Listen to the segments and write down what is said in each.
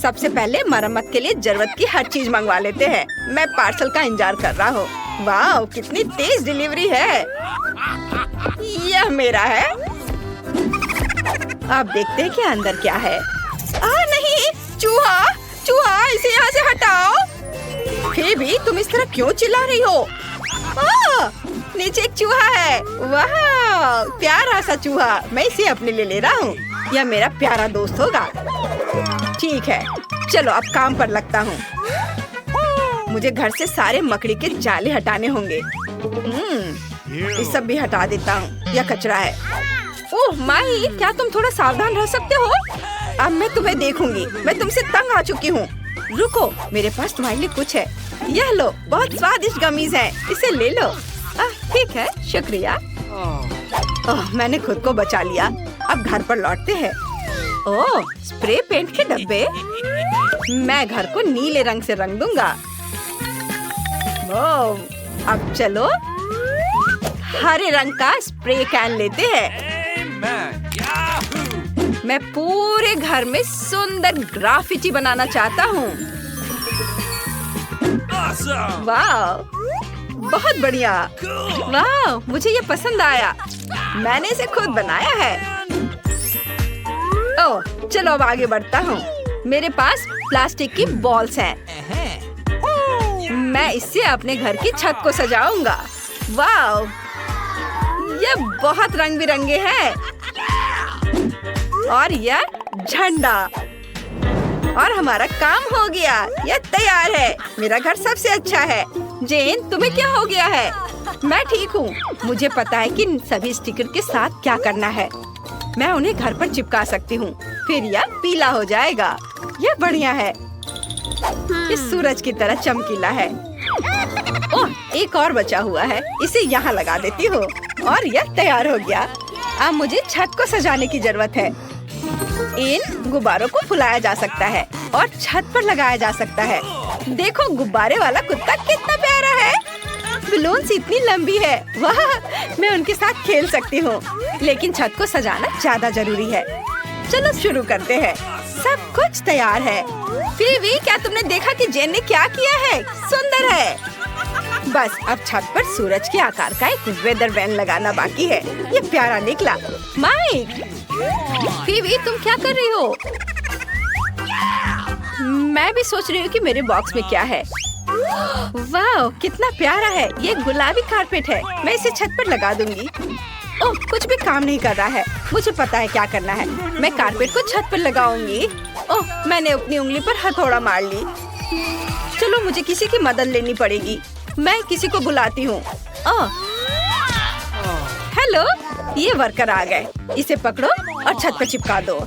सबसे पहले मरम्मत के लिए जरूरत की हर चीज मंगवा लेते हैं। मैं पार्सल का इंतजार कर रहा हूँ। वाह, कितनी तेज डिलीवरी है। यह मेरा है। अब देखते हैं कि अंदर क्या है। नहीं, चूहा, चूहा, इसे यहाँ से हटाओ। फिर भी तुम इस तरह क्यों चिल्ला रही हो? नीचे एक चूहा है। वाह, प्यारा सा चूहा। मैं इसे अपने लिए ले रहा हूँ। यह मेरा प्यारा दोस्त होगा। ठीक है, चलो अब काम पर लगता हूँ। मुझे घर से सारे मकड़ी के जाले हटाने होंगे। ये सब भी हटा देता हूँ। यह कचरा है। ओह माई, क्या तुम थोड़ा सावधान रह सकते हो? अब मैं तुम्हें देखूंगी। मैं तुमसे तंग आ चुकी हूँ। रुको, मेरे पास तुम्हारे लिए कुछ है। यह लो, बहुत स्वादिष्ट गमीज है। इसे ले लो। ठीक है, शुक्रिया। मैंने खुद को बचा लिया। अब घर पर लौटते हैं। ओह, स्प्रे पेंट के डब्बे। मैं घर को नीले रंग से रंग दूंगा। ओह, अब चलो हरे रंग का स्प्रे कैन लेते हैं। मैं पूरे घर में सुंदर ग्राफिटी बनाना चाहता हूँ। वाह, बहुत बढ़िया। वाह, मुझे ये पसंद आया। मैंने इसे खुद बनाया है। ओह, चलो अब आगे बढ़ता हूँ। मेरे पास प्लास्टिक की बॉल्स हैं। मैं इससे अपने घर की छत को सजाऊंगा। वाह, ये बहुत रंग बिरंगे हैं। और यह झंडा। और हमारा काम हो गया। यह तैयार है। मेरा घर सबसे अच्छा है। जेन, तुम्हें क्या हो गया है? मैं ठीक हूँ। मुझे पता है कि सभी स्टिकर के साथ क्या करना है। मैं उन्हें घर पर चिपका सकती हूँ। फिर यह पीला हो जाएगा। यह बढ़िया है। इस सूरज की तरह चमकीला है। ओह, एक और बचा हुआ है। इसे यहाँ लगा देती हूँ और यह तैयार हो गया। अब मुझे छत को सजाने की जरूरत है। इन गुब्बारों को फुलाया जा सकता है और छत पर लगाया जा सकता है। देखो, गुब्बारे वाला कुत्ता कितना प्यारा है। बलून्स इतनी लंबी है। वाह, मैं उनके साथ खेल सकती हूँ। लेकिन छत को सजाना ज्यादा जरूरी है। चलो शुरू करते हैं। सब कुछ तैयार है। फिर क्या तुमने देखा कि जेन ने क्या किया है? सुंदर है। बस अब छत पर सूरज के आकार का एक वेदर वैन लगाना बाकी है। ये प्यारा निकला। माइक, फिर तुम क्या कर रही हो? मैं भी सोच रही हूँ कि मेरे बॉक्स में क्या है। वाह, कितना प्यारा है। ये गुलाबी कारपेट है। मैं इसे छत पर लगा दूंगी। ओह, कुछ भी काम नहीं कर रहा है। मुझे पता है क्या करना है। मैं कारपेट को छत पर लगाऊंगी। ओह, मैंने अपनी उंगली पर हथौड़ा मार ली। चलो, मुझे किसी की मदद लेनी पड़ेगी। मैं किसी को बुलाती हूँ। हेलो, ये वर्कर आ गए। इसे पकड़ो और छत पर चिपका दो।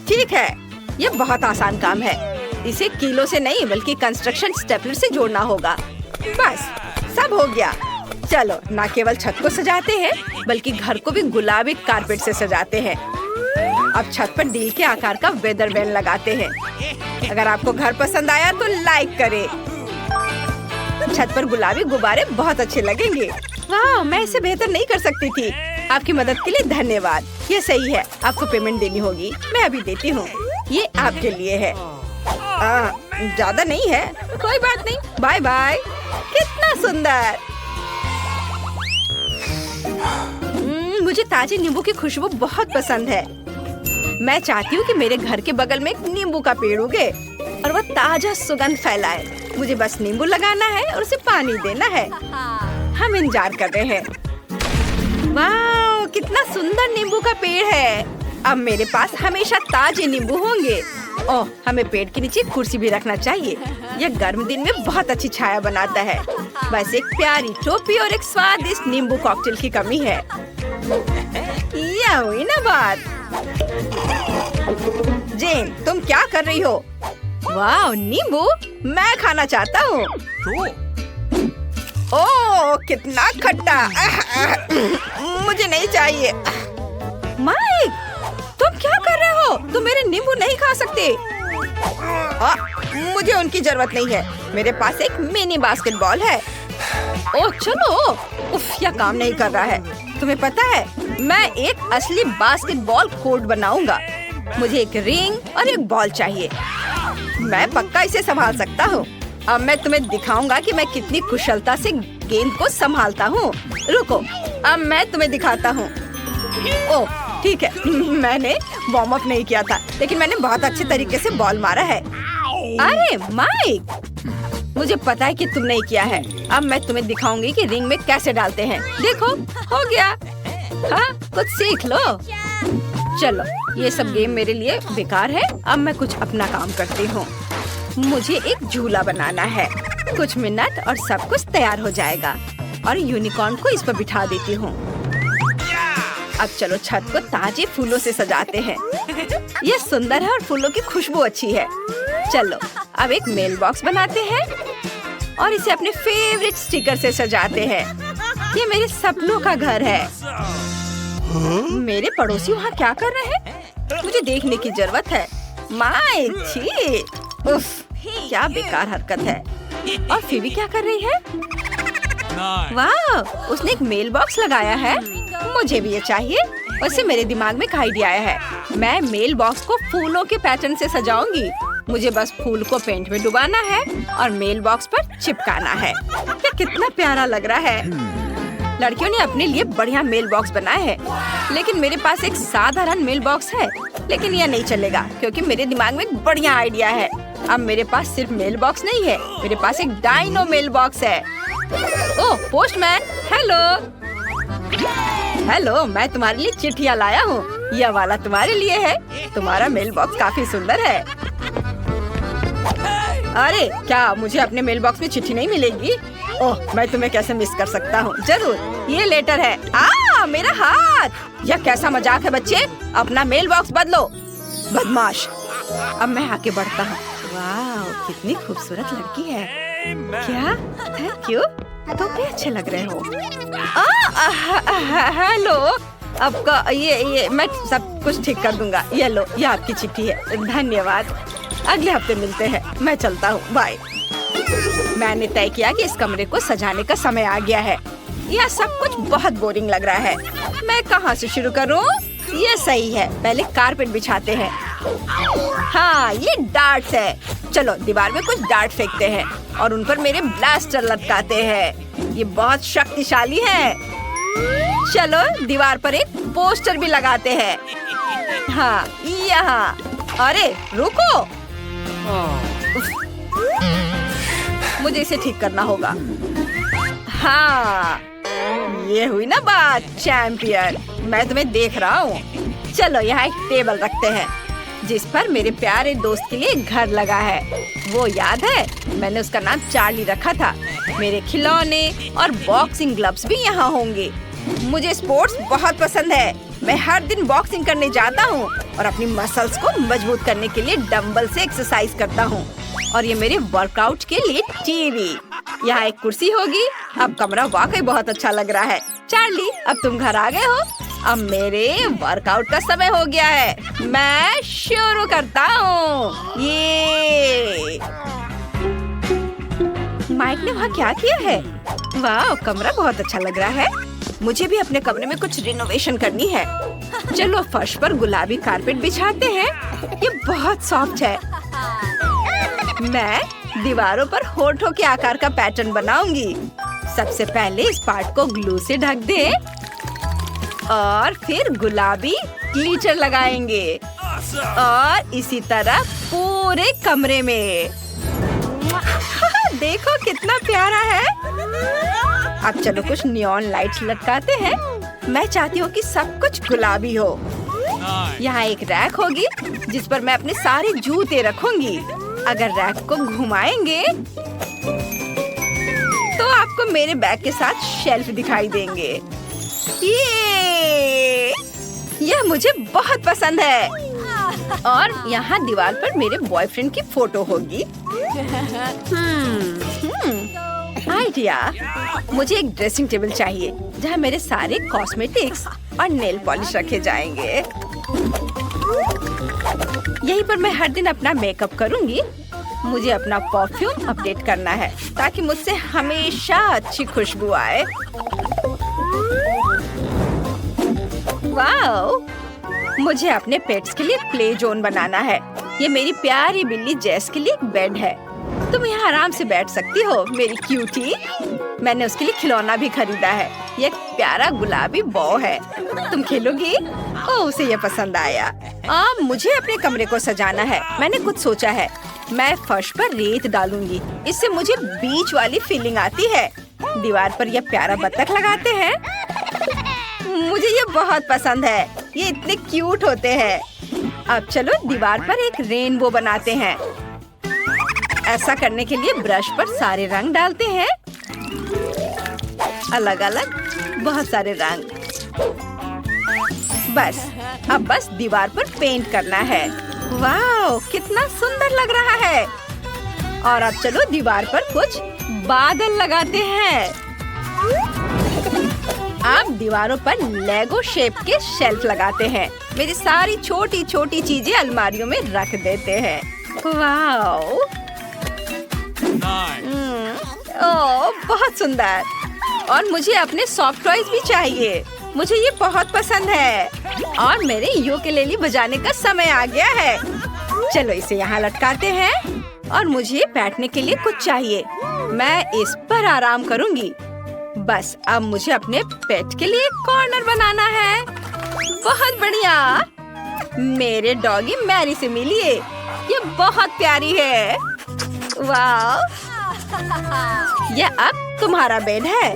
ठीक है, ये बहुत आसान काम है। इसे कीलों से नहीं बल्कि कंस्ट्रक्शन स्टेपलर से जोड़ना होगा। बस, सब हो गया। चलो, न केवल छत को सजाते हैं बल्कि घर को भी गुलाबी कारपेट से सजाते हैं। अब छत पर दिल के आकार का वेदर वैन लगाते हैं। अगर आपको घर पसंद आया तो लाइक करें। छत पर गुलाबी गुब्बारे बहुत अच्छे लगेंगे। वाह, मैं इसे बेहतर नहीं कर सकती थी। आपकी मदद के लिए धन्यवाद। ये सही है, आपको पेमेंट देनी होगी। मैं अभी देती हूँ। ये आपके लिए है। ज्यादा नहीं है। कोई बात नहीं। Bye bye. कितना सुंदर। मुझे ताजे नींबू की खुशबू बहुत पसंद है। मैं चाहती हूँ कि मेरे घर के बगल में एक नींबू का पेड़ उगे और वह ताजा सुगंध फैलाए। मुझे बस नींबू लगाना है और उसे पानी देना है। हम इंतजार कर रहे हैं। वाह, कितना सुंदर नींबू का पेड़ है। अब मेरे पास हमेशा ताजे नींबू होंगे। ओह, हमें पेड़ के नीचे कुर्सी भी रखना चाहिए। यह गर्म दिन में बहुत अच्छी छाया बनाता है। बस एक प्यारी टोपी और एक स्वादिष्ट नींबू कॉकटेल की कमी है। यह हुई ना बात। जेन, तुम क्या कर रही हो? वाह, नींबू मैं खाना चाहता हूँ। ओह, कितना खट्टा। मुझे नहीं चाहिए। माइक, तुम क्या कर रहे हो? तुम मेरे नींबू नहीं खा सकते। मुझे उनकी जरूरत नहीं है। मेरे पास एक मिनी बास्केटबॉल है। ओह चलो। उफ, यह काम नहीं कर रहा है। तुम्हें पता है, मैं एक असली बास्केटबॉल कोर्ट बनाऊंगा। मुझे एक रिंग और एक बॉल चाहिए। मैं पक्का इसे संभाल सकता हूँ। अब मैं तुम्हें दिखाऊंगा कि मैं कितनी कुशलता से गेंद को संभालता हूँ। रुको, अब मैं तुम्हें दिखाता हूँ। ओह ठीक है, मैंने वार्म अप नहीं किया था, लेकिन मैंने बहुत अच्छे तरीके से बॉल मारा है। अरे माइक, मुझे पता है कि तुम नहीं किया है। अब मैं तुम्हें दिखाऊंगी कि रिंग में कैसे डालते हैं। देखो, हो गया। हाँ, कुछ सीख लो। चलो, ये सब गेम मेरे लिए बेकार है। अब मैं कुछ अपना काम करती हूँ। मुझे एक झूला बनाना है। कुछ मिनट और सब कुछ तैयार हो जाएगा। और यूनिकॉर्न को इस पर बिठा देती हूँ। अब चलो छत को ताजे फूलों से सजाते हैं। ये सुंदर है और फूलों की खुशबू अच्छी है। चलो, अब एक मेल बॉक्स बनाते हैं और इसे अपने फेवरेट स्टिकर से सजाते हैं। ये मेरे सपनों का घर है। मेरे पड़ोसी वहाँ क्या कर रहे हैं? मुझे देखने की जरूरत है। माइक, छी, उफ, क्या बेकार हरकत है। और फिर भी क्या कर रही है? वाह, उसने एक मेल बॉक्स लगाया है। मुझे भी ये चाहिए। वैसे मेरे दिमाग में एक आइडिया आया है। मैं मेल बॉक्स को फूलों के पैटर्न से सजाऊंगी। मुझे बस फूल को पेंट में डुबाना है और मेल बॉक्स पर चिपकाना है। ये कितना प्यारा लग रहा है। लड़कियों ने अपने लिए बढ़िया मेल बॉक्स बनाए हैं, लेकिन मेरे पास एक साधारण मेल बॉक्स है। लेकिन यह नहीं चलेगा क्योंकि मेरे दिमाग में एक बढ़िया आइडिया है। अब मेरे पास सिर्फ मेल बॉक्स नहीं है, मेरे पास एक डायनो मेल बॉक्स है। ओह पोस्टमैन, हेलो। हेलो, मैं तुम्हारे लिए चिट्ठियाँ लाया हूँ। यह वाला तुम्हारे लिए है। तुम्हारा मेल बॉक्स काफी सुंदर है। अरे क्या मुझे अपने मेल बॉक्स में चिट्ठी नहीं मिलेगी? ओह, मैं तुम्हें कैसे मिस कर सकता हूँ। जरूर, ये लेटर है। मेरा हाथ। यह कैसा मजाक है बच्चे? अपना मेल बॉक्स बदलो, बदमाश। अब मैं आगे बढ़ता हूँ। वाह, कितनी खूबसूरत लड़की है। क्या? थैंक यू, तुम भी अच्छे लग रहे हो। हेलो, आपका ये मैं सब कुछ ठीक कर दूंगा। ये लो, ये आपकी चिट्ठी है। धन्यवाद। अगले हफ्ते मिलते हैं। मैं चलता हूँ, बाय। मैंने तय किया कि इस कमरे को सजाने का समय आ गया है। यह सब कुछ बहुत बोरिंग लग रहा है। मैं कहाँ से शुरू करूँ? ये सही है, पहले कारपेट बिछाते हैं। हाँ, ये डार्ट्स है। चलो, दीवार में कुछ डार्ट फेंकते हैं और उन पर मेरे ब्लास्टर लटकाते हैं। ये बहुत शक्तिशाली है। चलो, दीवार पर एक पोस्टर भी लगाते हैं। हाँ, यहाँ। अरे रुको, मुझे इसे ठीक करना होगा। हाँ, ये हुई ना बात, चैंपियन। मैं तुम्हें देख रहा हूँ। चलो, यहाँ एक टेबल रखते हैं जिस पर मेरे प्यारे दोस्त के लिए घर लगा है। वो याद है, मैंने उसका नाम चार्ली रखा था। मेरे खिलौने और बॉक्सिंग ग्लव्स भी यहाँ होंगे। मुझे स्पोर्ट्स बहुत पसंद है। मैं हर दिन बॉक्सिंग करने जाता हूँ और अपनी मसल्स को मजबूत करने के लिए डंबल से एक्सरसाइज करता हूँ। और ये मेरे वर्कआउट के लिए टीवी। यहाँ एक कुर्सी होगी। अब कमरा वाकई बहुत अच्छा लग रहा है। चार्ली, अब तुम घर आ गए हो। अब मेरे वर्कआउट का समय हो गया है। मैं शुरू करता हूँ। ये माइक ने वहाँ क्या किया है? वाह, कमरा बहुत अच्छा लग रहा है। मुझे भी अपने कमरे में कुछ रिनोवेशन करनी है। चलो, फर्श पर गुलाबी कारपेट बिछाते हैं। ये बहुत सॉफ्ट है। मैं दीवारों पर होठों के आकार का पैटर्न बनाऊंगी। सबसे पहले इस पार्ट को ग्लू से ढक दे और फिर गुलाबी ग्लिटर लगाएंगे और इसी तरह पूरे कमरे में। देखो कितना प्यारा है। अब चलो कुछ नियॉन लाइट्स लटकाते हैं। मैं चाहती हूँ कि सब कुछ गुलाबी हो। यहाँ एक रैक होगी जिस पर मैं अपने सारे जूते रखूंगी। अगर रैक को घुमाएंगे तो आपको मेरे बैग के साथ शेल्फ दिखाई देंगे। यह मुझे बहुत पसंद है। और यहाँ दीवार पर मेरे बॉयफ्रेंड की फोटो होगी। आइडिया, मुझे एक ड्रेसिंग टेबल चाहिए जहाँ मेरे सारे कॉस्मेटिक्स और नेल पॉलिश रखे जाएंगे। यहीं पर मैं हर दिन अपना मेकअप करूंगी। मुझे अपना परफ्यूम अपडेट करना है ताकि मुझसे हमेशा अच्छी खुशबू आए। वाओ, मुझे अपने पेट्स के लिए प्ले जोन बनाना है। ये मेरी प्यारी बिल्ली जेस के लिए एक बेड है। तुम यहाँ आराम से बैठ सकती हो मेरी क्यूटी। मैंने उसके लिए खिलौना भी खरीदा है। ये एक प्यारा गुलाबी बॉ है। तुम खेलोगी? ओह, उसे ये पसंद आया। अब मुझे अपने कमरे को सजाना है। मैंने कुछ सोचा है। मैं फर्श पर रेत डालूंगी। इससे मुझे बीच वाली फीलिंग आती है। दीवार पर यह प्यारा बत्तख लगाते हैं। मुझे ये बहुत पसंद है। ये इतने क्यूट होते हैं। अब चलो दीवार पर एक रेनबो बनाते हैं। ऐसा करने के लिए ब्रश पर सारे रंग डालते हैं। अलग अलग बहुत सारे रंग। बस दीवार पर पेंट करना है। वाह, कितना सुंदर लग रहा है। और अब चलो दीवार पर कुछ बादल लगाते हैं। अब दीवारों पर लेगो शेप के शेल्फ लगाते हैं। मेरी सारी छोटी छोटी चीजें अलमारियों में रख देते हैं। वाह, ओह बहुत सुंदर। और मुझे अपने सॉफ्ट टॉयज भी चाहिए। मुझे ये बहुत पसंद है। और मेरे यूकेलेली बजाने का समय आ गया है। चलो इसे यहाँ लटकाते हैं। और मुझे बैठने के लिए कुछ चाहिए। मैं इस पर आराम करूँगी। बस अब मुझे अपने पेट के लिए कॉर्नर बनाना है। बहुत बढ़िया। मेरे डॉगी मैरी से मिलिए। ये बहुत प्यारी है। वाह, यह अब तुम्हारा बेड है।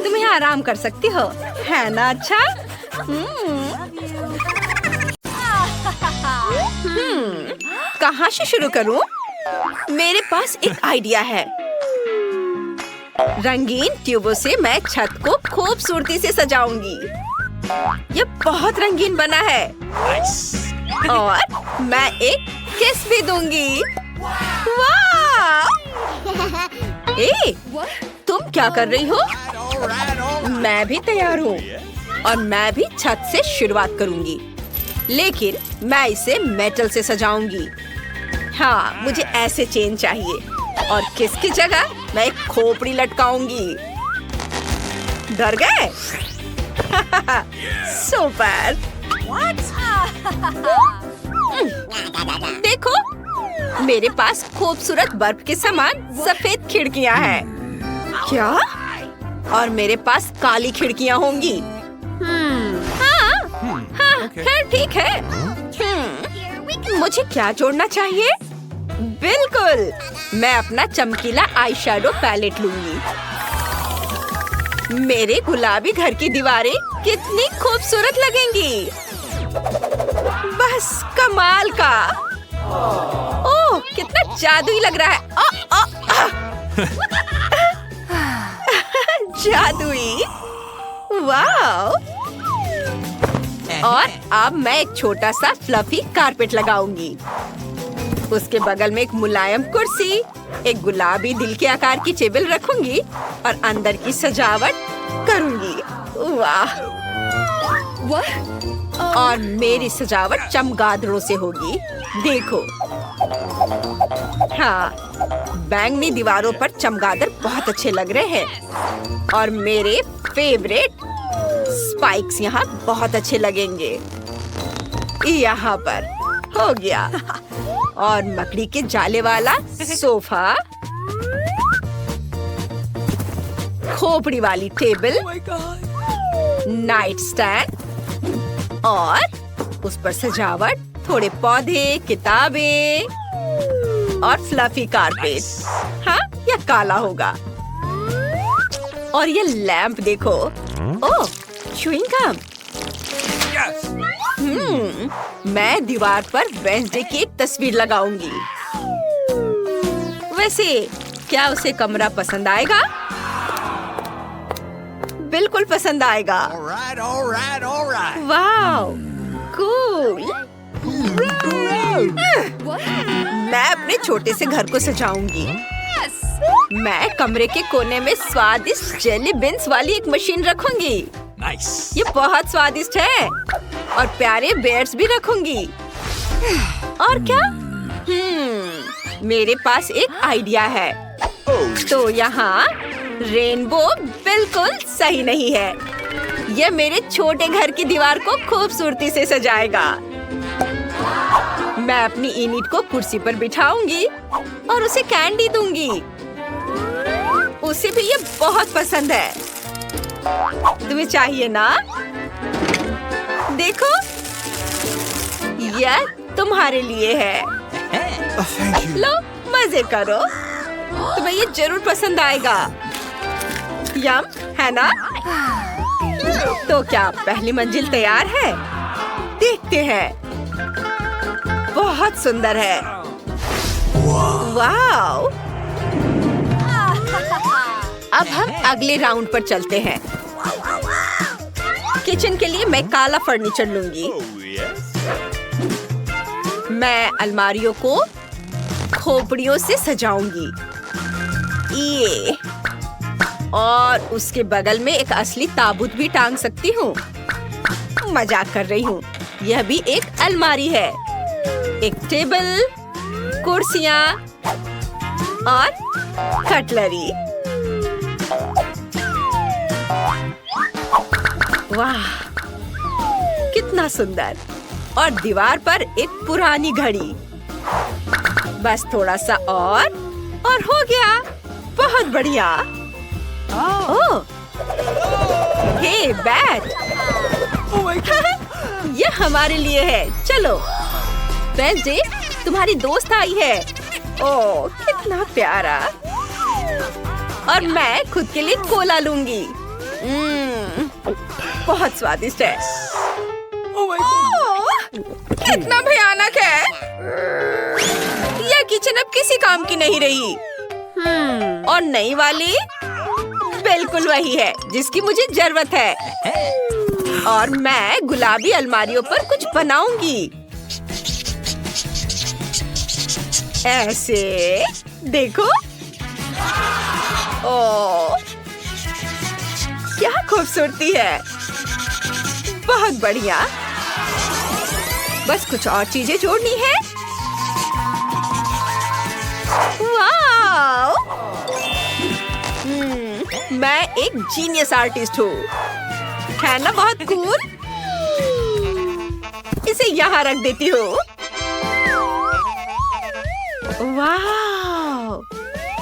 तुम यहाँ आराम कर सकती हो, है ना? अच्छा। कहाँ से शुरू करूँ? मेरे पास एक आइडिया है। रंगीन ट्यूबों से मैं छत को खूबसूरती से सजाऊंगी। ये बहुत रंगीन बना है। और मैं एक किस भी दूंगी। वाह! ए, तुम क्या कर रही हो? मैं भी तैयार हूँ। और मैं भी छत से शुरुआत करूंगी। लेकिन मैं इसे मेटल से सजाऊंगी। हाँ, मुझे ऐसे चेन चाहिए। और किसकी जगह मैं एक खोपड़ी लटकाऊंगी। डर गए? सुपर। देखो, मेरे पास खूबसूरत बर्फ के समान सफेद खिड़कियां हैं। क्या? और मेरे पास काली खिड़कियां होंगी। हाँ, खैर ठीक है। मुझे क्या जोड़ना चाहिए? बिल्कुल, मैं अपना चमकीला आई शैडो पैलेट लूंगी। मेरे गुलाबी घर की दीवारें कितनी खूबसूरत लगेंगी। बस कमाल का। ओह, कितना जादुई लग रहा है। जादुई। वाह। और अब मैं एक छोटा सा फ्लफी कारपेट लगाऊंगी। उसके बगल में एक मुलायम कुर्सी, एक गुलाबी दिल के आकार की टेबल रखूंगी और अंदर की सजावट करूंगी। वाह! और मेरी सजावट चमगादड़ों से होगी। देखो, हाँ, बैंगनी दीवारों पर चमगादड़ बहुत अच्छे लग रहे हैं। और मेरे फेवरेट स्पाइक्स यहाँ बहुत अच्छे लगेंगे। यहाँ पर हो गया। और मकड़ी के जाले वाला सोफा, खोपड़ी वाली टेबल, नाइट स्टैंड और उस पर सजावट, थोड़े पौधे, किताबें और फ्लफी कारपेट। हाँ, यह काला होगा। और ये लैंप देखो। ओह, च्युइंग गम। मैं दीवार पर वेडनेसडे की एक तस्वीर लगाऊंगी। वैसे क्या उसे कमरा पसंद आएगा? बिल्कुल पसंद आएगा। वाह, कूल। मैं अपने छोटे से घर को सजाऊंगी। मैं कमरे के कोने में स्वादिष्ट जेली बीन्स वाली एक मशीन रखूंगी। ये बहुत स्वादिष्ट है। और प्यारे बेयर्स भी रखूंगी। और क्या? मेरे पास एक आइडिया है। तो यहाँ रेनबो बिल्कुल सही नहीं है। यह मेरे छोटे घर की दीवार को खूबसूरती से सजाएगा। मैं अपनी इनिट को कुर्सी पर बिठाऊंगी और उसे कैंडी दूंगी। उसे भी ये बहुत पसंद है। तुम्हें चाहिए ना? देखो, यह तुम्हारे लिए है। लो, मजे करो। तुम्हें ये जरूर पसंद आएगा। यम, है ना? तो क्या पहली मंजिल तैयार है? देखते हैं। बहुत सुंदर है। वाव! अब हम अगले राउंड पर चलते हैं। किचन के लिए मैं काला फर्नीचर लूंगी। मैं अलमारियों को खोपड़ियों से सजाऊंगी। ये और उसके बगल में एक असली ताबूत भी टांग सकती हूँ। मजाक कर रही हूँ। यह भी एक अलमारी है। एक टेबल, कुर्सियाँ और कटलरी। वाह, कितना सुंदर। और दीवार पर एक पुरानी घड़ी। बस थोड़ा सा और हो गया। बहुत बढ़िया। ओह, हे बैट। ये हमारे लिए है। चलो। वेडनेसडे, तुम्हारी दोस्त आई है। ओह, कितना प्यारा। और मैं खुद के लिए कोला लूंगी। बहुत स्वादिष्ट है। ओह, कितना भयानक है। यह किचन अब किसी काम की नहीं रही। और नई वाली बिल्कुल वही है जिसकी मुझे जरूरत है। और मैं गुलाबी अलमारियों पर कुछ बनाऊंगी। ऐसे देखो। ओह, क्या खूबसूरती है। बहुत बढ़िया। बस कुछ और चीजें जोड़नी है। वाव! मैं एक जीनियस आर्टिस्ट हूँ। है ना बहुत कूल? इसे यहाँ रख देती हूँ। वाव!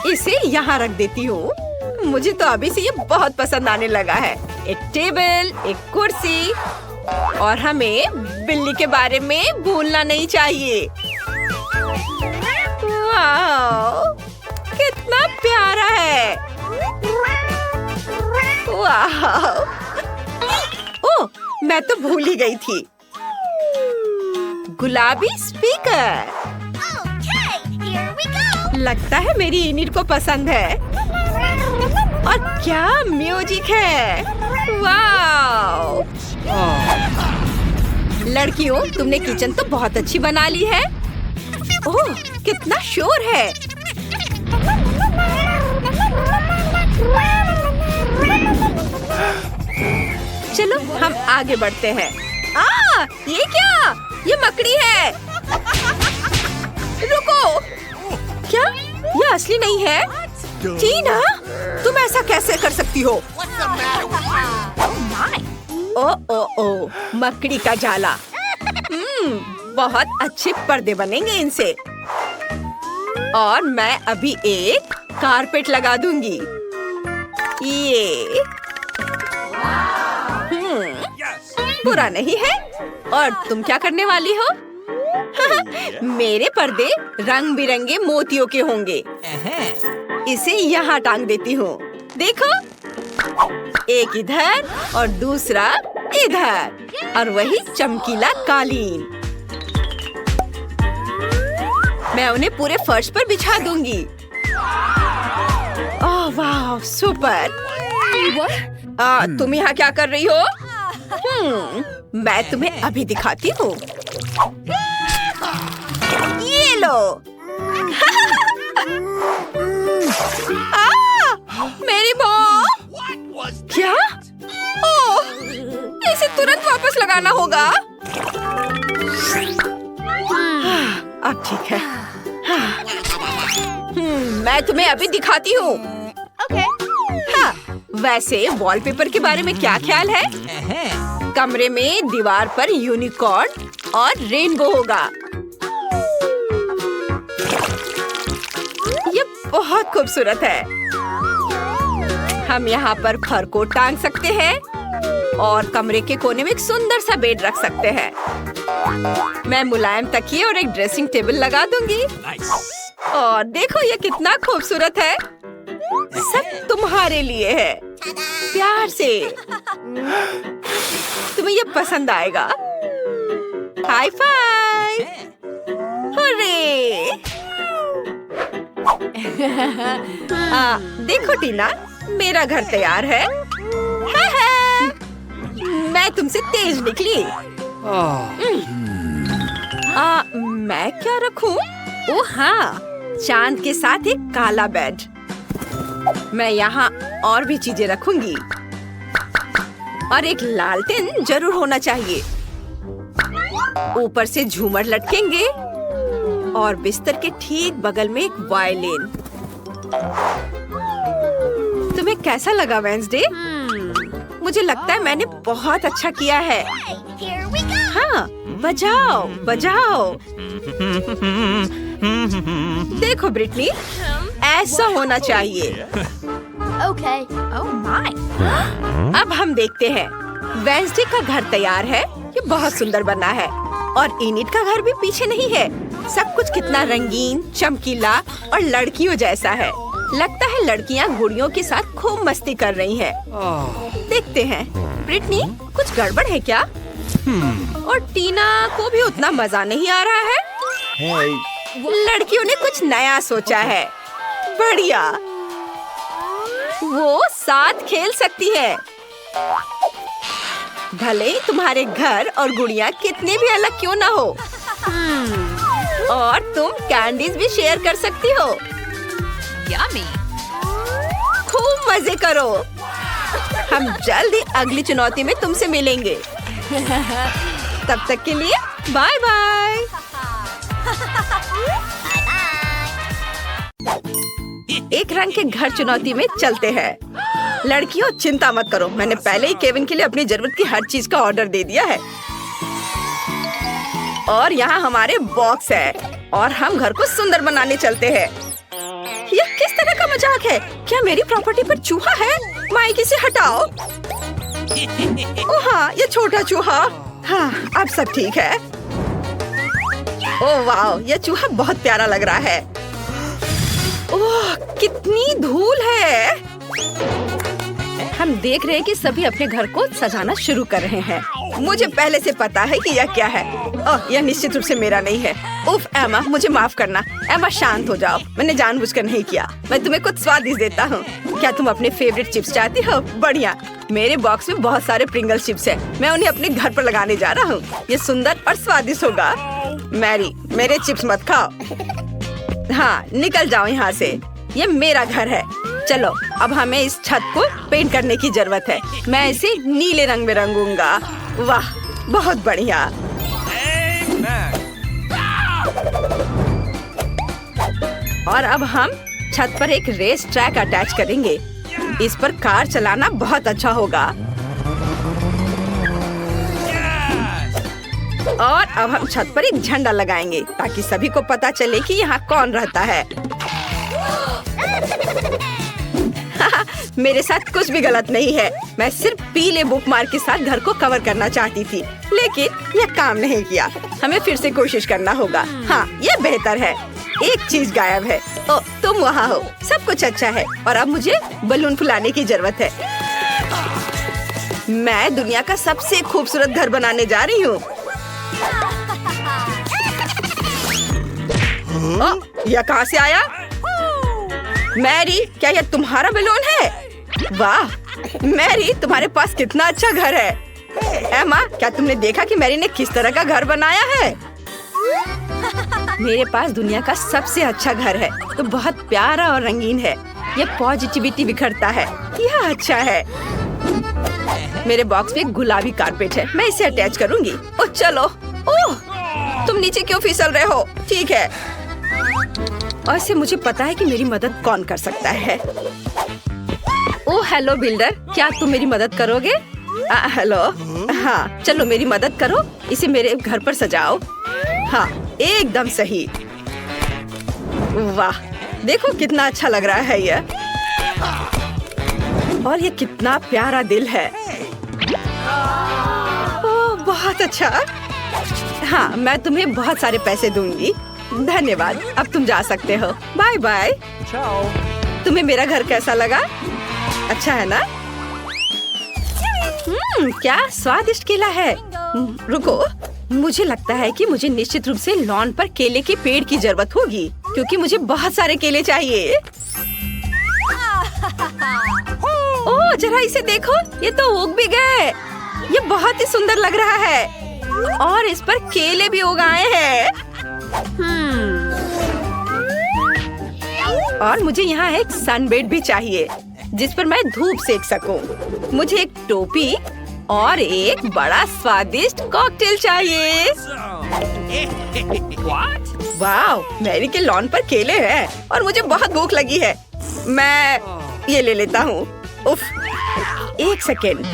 इसे यहाँ रख देती हूँ। मुझे तो अभी से ये बहुत पसंद आने लगा है। एक टेबल, एक कुर्सी, और हमें बिल्ली के बारे में भूलना नहीं चाहिए। वाव! कितना प्यारा है। वाव! ओह, मैं तो भूल ही गई थी। गुलाबी स्पीकर। लगता है मेरी इनिट को पसंद है। और क्या म्यूजिक है। वाव! लड़कियों, तुमने किचन तो बहुत अच्छी बना ली है। ओह, कितना शोर है। चलो हम आगे बढ़ते हैं। ये क्या? ये मकड़ी है। रुको, क्या ये असली नहीं है? टीना, तुम ऐसा कैसे कर सकती हो? ओ, मकड़ी का जाला। बहुत अच्छे पर्दे बनेंगे इनसे। और मैं अभी एक कारपेट लगा दूंगी। ये बुरा नहीं है। और तुम क्या करने वाली हो? मेरे पर्दे रंग बिरंगे मोतियों के होंगे। इसे यहाँ टांग देती हूँ। देखो, एक इधर और दूसरा इधर, और वही चमकीला कालीन। मैं उन्हें पूरे फर्श पर बिछा दूंगी। ओह वाह, सुपर। तुम यहाँ क्या कर रही हो? मैं तुम्हें अभी दिखाती हूँ। ये लो। मेरी बॉल। क्या? ओह, इसे तुरंत वापस लगाना होगा। अब ठीक है। मैं तुम्हें अभी दिखाती हूँ। हाँ, वैसे वॉलपेपर के बारे में क्या ख्याल है? कमरे में दीवार पर यूनिकॉर्न और रेनबो होगा। बहुत खूबसूरत है। हम यहाँ पर फर को टांग सकते हैं और कमरे के कोने में एक सुंदर सा बेड रख सकते हैं। मैं मुलायम तकिए और एक ड्रेसिंग टेबल लगा दूंगी। और देखो ये कितना खूबसूरत है। सब तुम्हारे लिए है, प्यार से। तुम्हें ये पसंद आएगा। High five. अरे देखो टीना, मेरा घर तैयार है। मैं तुमसे तेज निकली। मैं क्या रखूं? ओह हाँ, चांद के साथ एक काला बेड। मैं यहाँ और भी चीजें रखूंगी और एक लालटेन जरूर होना चाहिए। ऊपर से झूमर लटकेंगे और बिस्तर के ठीक बगल में एक वायलिन। तुम्हें कैसा लगा वेंसडे? मुझे लगता है मैंने बहुत अच्छा किया है। हाँ, बजाओ बजाओ। देखो ब्रिटनी, ऐसा होना चाहिए। Okay. Oh my. अब हम देखते हैं। वेंसडे का घर तैयार है। ये बहुत सुंदर बना है और इनिट का घर भी पीछे नहीं है। सब कुछ कितना रंगीन, चमकीला और लड़कियों जैसा है। लगता है लड़कियां गुड़ियों के साथ खूब मस्ती कर रही हैं। देखते हैं। ब्रिटनी, कुछ गड़बड़ है क्या? और टीना को भी उतना मजा नहीं आ रहा है। लड़कियों ने कुछ नया सोचा है। बढ़िया, वो साथ खेल सकती है। भले ही तुम्हारे घर और गुड़िया कितने भी अलग क्यों ना हो। और तुम कैंडीज भी शेयर कर सकती हो। Yummy. खूब मजे करो। हम जल्द ही अगली चुनौती में तुमसे मिलेंगे। तब तक के लिए बाय बाय। एक रंग के घर चुनौती में चलते हैं। लड़कियों, चिंता मत करो, मैंने पहले ही केविन के लिए अपनी जरूरत की हर चीज का ऑर्डर दे दिया है। और यहाँ हमारे बॉक्स है और हम घर को सुंदर बनाने चलते हैं। ये किस तरह का मजाक है? क्या मेरी प्रॉपर्टी पर चूहा है? माइक इसे हटाओ। ओह हाँ, ये छोटा चूहा। हाँ, अब सब ठीक है। ओह वाह, ये चूहा बहुत प्यारा लग रहा है। ओह, कितनी धूल है। हम देख रहे हैं कि सभी अपने घर को सजाना शुरू कर रहे हैं। मुझे पहले से पता है कि यह क्या है। ओह, यह निश्चित रूप से मेरा नहीं है। उफ एमा, मुझे माफ करना। एमा, शांत हो जाओ। मैंने जानबूझकर नहीं किया। मैं तुम्हें कुछ स्वादिष्ट देता हूँ। क्या तुम अपने फेवरेट चिप्स चाहती हो? बढ़िया, मेरे बॉक्स में बहुत सारे प्रिंगल्स चिप्स हैं। मैं उन्हें अपने घर पर लगाने जा रहा हूँ। ये सुंदर और स्वादिष्ट होगा। मैरी, मेरे चिप्स मत खाओ। हाँ, निकल जाओ यहाँ से। ये मेरा घर है। चलो, अब हमें इस छत को पेंट करने की जरूरत है। मैं इसे नीले रंग में रंगूंगा। वाह, बहुत बढ़िया। और अब हम छत पर एक रेस ट्रैक अटैच करेंगे। इस पर कार चलाना बहुत अच्छा होगा। और अब हम छत पर एक झंडा लगाएंगे ताकि सभी को पता चले कि यहाँ कौन रहता है। मेरे साथ कुछ भी गलत नहीं है। मैं सिर्फ पीले बुकमार्क के साथ घर को कवर करना चाहती थी, लेकिन यह काम नहीं किया। हमें फिर से कोशिश करना होगा। हाँ, ये बेहतर है। एक चीज गायब है। ओ, तुम वहाँ हो। सब कुछ अच्छा है और अब मुझे बलून फुलाने की जरूरत है। मैं दुनिया का सबसे खूबसूरत घर बनाने जा रही हूँ। यह कहाँ से आया? मैरी, क्या यह तुम्हारा बलून है? वाह मैरी, तुम्हारे पास कितना अच्छा घर है। एमा, क्या तुमने देखा कि मैरी ने किस तरह का घर बनाया है? मेरे पास दुनिया का सबसे अच्छा घर है, तो बहुत प्यारा और रंगीन है। यह पॉजिटिविटी बिखरता है। यह अच्छा है। मेरे बॉक्स में गुलाबी कारपेट है। मैं इसे अटैच करूंगी। ओह चलो। ओह, तुम नीचे क्यों फिसल रहे हो? ठीक है। और इससे मुझे पता है कि मेरी मदद कौन कर सकता है। ओह हेलो बिल्डर, क्या तुम मेरी मदद करोगे? हेलो। हाँ, चलो मेरी मदद करो। इसे मेरे घर पर सजाओ। हाँ, एकदम सही। वाह, देखो कितना अच्छा लग रहा है ये। और ये कितना प्यारा दिल है। ओह, बहुत अच्छा। हाँ, मैं तुम्हें बहुत सारे पैसे दूंगी। धन्यवाद, अब तुम जा सकते हो। Bye bye. तुम्हें मेरा घर कैसा लगा? अच्छा है ना? क्या स्वादिष्ट केला है। रुको, मुझे लगता है कि मुझे निश्चित रूप से लॉन पर केले के पेड़ की जरूरत होगी, क्योंकि मुझे बहुत सारे केले चाहिए। ओह, जरा इसे देखो, ये तो उग भी गए। ये बहुत ही सुंदर लग रहा है और इस पर केले भी उग आए हैं। और मुझे यहाँ एक सनबेड भी चाहिए जिस पर मैं धूप सेक सकूं। मुझे एक टोपी और एक बड़ा स्वादिष्ट कॉकटेल चाहिए। वाह, मैरी के लॉन पर केले हैं और मुझे बहुत भूख लगी है। मैं ये ले लेता हूँ। उफ, एक सेकेंड,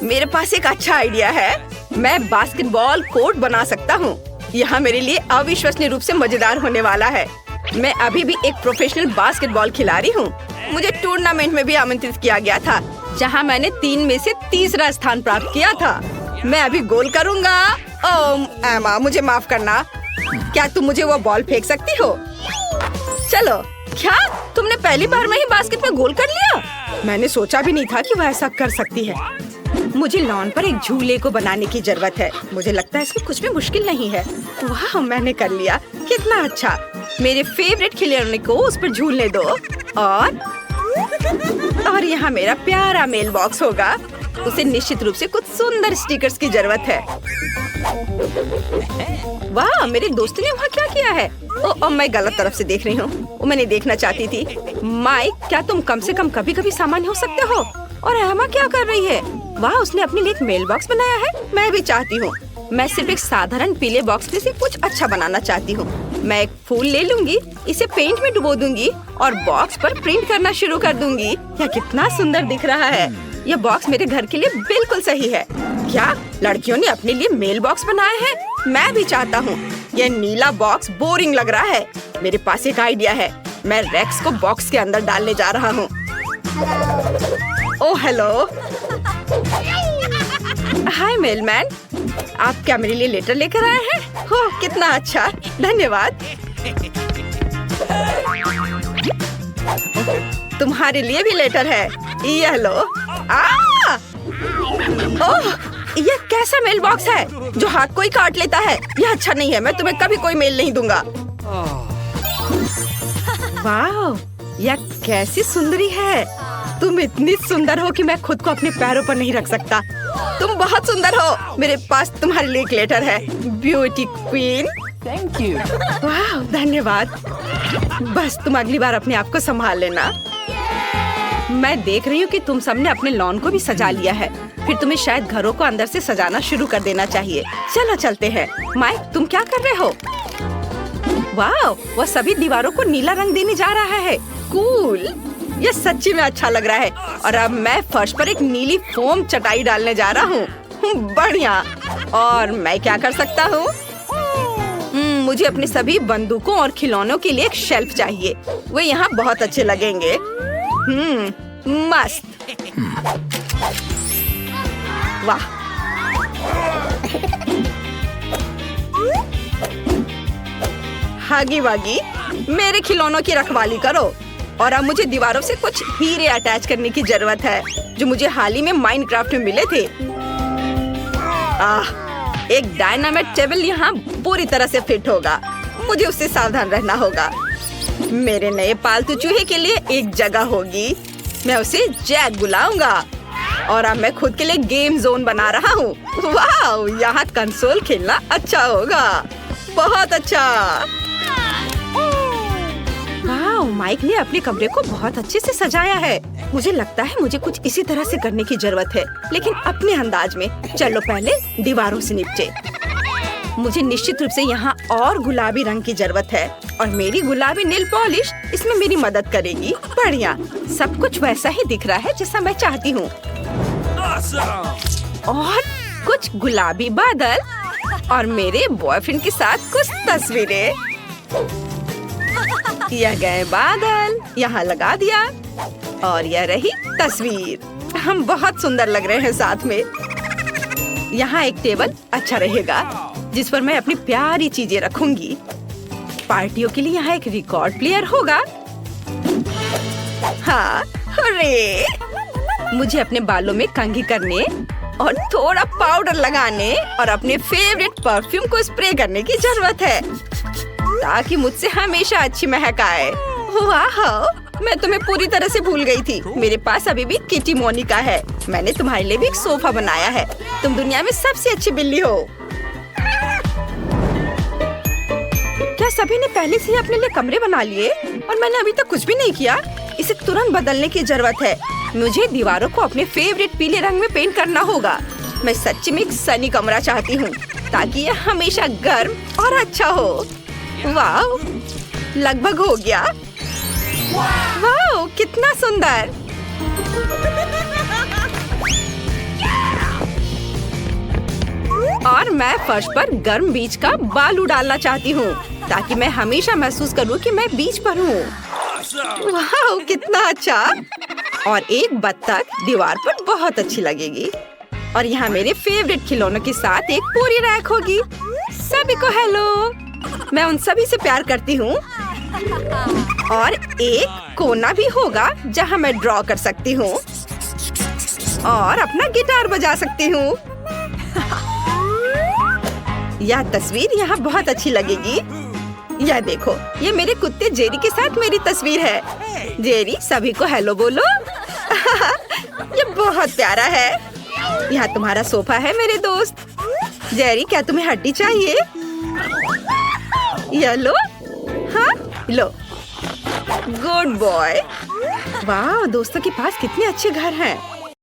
मेरे पास एक अच्छा आइडिया है। मैं बास्केटबॉल कोर्ट बना सकता हूँ। यहाँ मेरे लिए अविश्वसनीय रूप से मजेदार होने वाला है। मैं अभी भी एक प्रोफेशनल बास्केटबॉल खिलाड़ी हूँ। मुझे टूर्नामेंट में भी आमंत्रित किया गया था, जहाँ मैंने 3 में से तीसरा स्थान प्राप्त किया था। मैं अभी गोल करूँगा। ओह एमा, मुझे माफ करना। क्या तुम मुझे वो बॉल फेंक सकती हो? चलो। क्या तुमने पहली बार में ही बास्केट में गोल कर लिया? मैंने सोचा भी नहीं था कि वह ऐसा कर सकती है। मुझे लॉन पर एक झूले को बनाने की जरूरत है। मुझे लगता है इसमें कुछ भी मुश्किल नहीं है। वाह, मैंने कर लिया। कितना अच्छा। मेरे फेवरेट खिलौने को उस पर झूलने दो। और यहाँ मेरा प्यारा मेल बॉक्स होगा। उसे निश्चित रूप से कुछ सुंदर स्टिकर्स की जरूरत है। वाह, मेरे दोस्त ने वहाँ क्या किया है? ओह, मैं गलत तरफ से देख रही हूँ। वो मैंने देखना चाहती थी। माइक, क्या तुम कम से कम कभी-कभी सामान्य हो सकते हो? और एमा क्या कर रही है? वाह, उसने अपने लिए एक मेल बॉक्स बनाया है। मैं भी चाहती हूँ। मैं सिर्फ एक साधारण पीले बॉक्स में से कुछ अच्छा बनाना चाहती हूँ। मैं एक फूल ले लूंगी, इसे पेंट में डुबो दूंगी और बॉक्स पर प्रिंट करना शुरू कर दूंगी। यह कितना सुंदर दिख रहा है। यह बॉक्स मेरे घर के लिए बिल्कुल सही है। क्या लड़कियों ने अपने लिए मेल बॉक्स बनाए हैं? मैं भी चाहता हूँ। यह नीला बॉक्स बोरिंग लग रहा है। मेरे पास एक आइडिया है। मैं रेक्स को बॉक्स के अंदर डालने जा रहा हूँ। ओह हेलो, हाय मेलमैन, आप क्या मेरे लिए लेटर लेकर आए हैं? हो, कितना अच्छा, धन्यवाद। तुम्हारे लिए भी लेटर है। ये लो। ओह, ये कैसा मेल बॉक्स है जो हाथ को ही काट लेता है? यह अच्छा नहीं है। मैं तुम्हें कभी कोई मेल नहीं दूंगा। वाह, यह कैसी सुंदरी है। तुम इतनी सुंदर हो कि मैं खुद को अपने पैरों पर नहीं रख सकता। तुम बहुत सुंदर हो। मेरे पास तुम्हारे लिए एक लेटर है, ब्यूटी क्वीन। Thank you. वाह, धन्यवाद। बस तुम अगली बार अपने आप को संभाल लेना। मैं देख रही हूँ कि तुम सबने अपने लॉन को भी सजा लिया है। फिर तुम्हें शायद घरों को अंदर से सजाना शुरू कर देना चाहिए। चलो चलते हैं। माइक, तुम क्या कर रहे हो? वाह, वह सभी दीवारों को नीला रंग देने जा रहा है। कूल, यह सच्ची में अच्छा लग रहा है। और अब मैं फर्श पर एक नीली फोम चटाई डालने जा रहा हूँ। बढ़िया। और मैं क्या कर सकता हूँ? मुझे अपने सभी बंदूकों और खिलौनों के लिए एक शेल्फ चाहिए। वे यहाँ बहुत अच्छे लगेंगे। मस्त। वाह, हागी वागी, मेरे खिलौनों की रखवाली करो। और अब मुझे दीवारों से कुछ हीरे अटैच करने की जरूरत है, जो मुझे हाल ही में माइनक्राफ्ट में मिले थे। एक डायनामाइट टेबल यहाँ पूरी तरह से फिट होगा। मुझे उससे सावधान रहना होगा। मेरे नए पालतू चूहे के लिए एक जगह होगी। मैं उसे जैक बुलाऊंगा। और अब मैं खुद के लिए गेम जोन बना रहा हूँ। वाह, यहाँ कंसोल खेलना अच्छा होगा। बहुत अच्छा। वाह, माइक ने अपने कमरे को बहुत अच्छे से सजाया है। मुझे लगता है मुझे कुछ इसी तरह से करने की जरूरत है, लेकिन अपने अंदाज में। चलो पहले दीवारों से निपटे। मुझे निश्चित रूप से यहाँ और गुलाबी रंग की जरूरत है, और मेरी गुलाबी नेल पॉलिश इसमें मेरी मदद करेगी। बढ़िया, सब कुछ वैसा ही दिख रहा है जैसा मैं चाहती हूँ। और कुछ गुलाबी बादल और मेरे बॉयफ्रेंड के साथ कुछ तस्वीरें। यह गए बादल, यहाँ लगा दिया और यह रही तस्वीर। हम बहुत सुंदर लग रहे हैं साथ में। यहाँ एक टेबल अच्छा रहेगा जिस पर मैं अपनी प्यारी चीजें रखूंगी। पार्टियों के लिए यहाँ एक रिकॉर्ड प्लेयर होगा। हाँ, अरे मुझे अपने बालों में कंघी करने और थोड़ा पाउडर लगाने और अपने फेवरेट परफ्यूम को स्प्रे करने की जरूरत है ताकि मुझसे हमेशा अच्छी महक आए। वाह, मैं तुम्हें पूरी तरह से भूल गई थी। मेरे पास अभी भी किटी मोनिका है। मैंने तुम्हारे लिए भी एक सोफा बनाया है। तुम दुनिया में सबसे अच्छी बिल्ली हो। क्या सभी ने पहले से ही अपने लिए कमरे बना लिए और मैंने अभी तक कुछ भी नहीं किया? इसे तुरंत बदलने की जरूरत है। मुझे दीवारों को अपने फेवरेट पीले रंग में पेंट करना होगा। मैं सच्ची में एक सनी कमरा चाहती हूँ ताकि यह हमेशा गर्म और अच्छा हो। वाह, लगभग हो गया। वाह, कितना सुंदर। और मैं फर्श पर गर्म बीच का बालू डालना चाहती हूँ ताकि मैं हमेशा महसूस करूँ कि मैं बीच पर हूँ। वाह, कितना अच्छा। और एक बत्तख दीवार पर बहुत अच्छी लगेगी। और यहाँ मेरे फेवरेट खिलौनों के साथ एक पूरी रैक होगी। सभी को हेलो, मैं उन सभी से प्यार करती हूँ। और एक कोना भी होगा जहाँ मैं ड्रॉ कर सकती हूँ और अपना गिटार बजा सकती हूँ। यह तस्वीर यहाँ बहुत अच्छी लगेगी। यह देखो, ये मेरे कुत्ते जेरी के साथ मेरी तस्वीर है। जेरी, सभी को हेलो बोलो। ये बहुत प्यारा है। यहाँ तुम्हारा सोफा है मेरे दोस्त। जेरी, क्या तुम्हें हड्डी चाहिए? ये लो। हाँ, लो। Good boy. वाह, दोस्तों के पास कितने अच्छे घर हैं।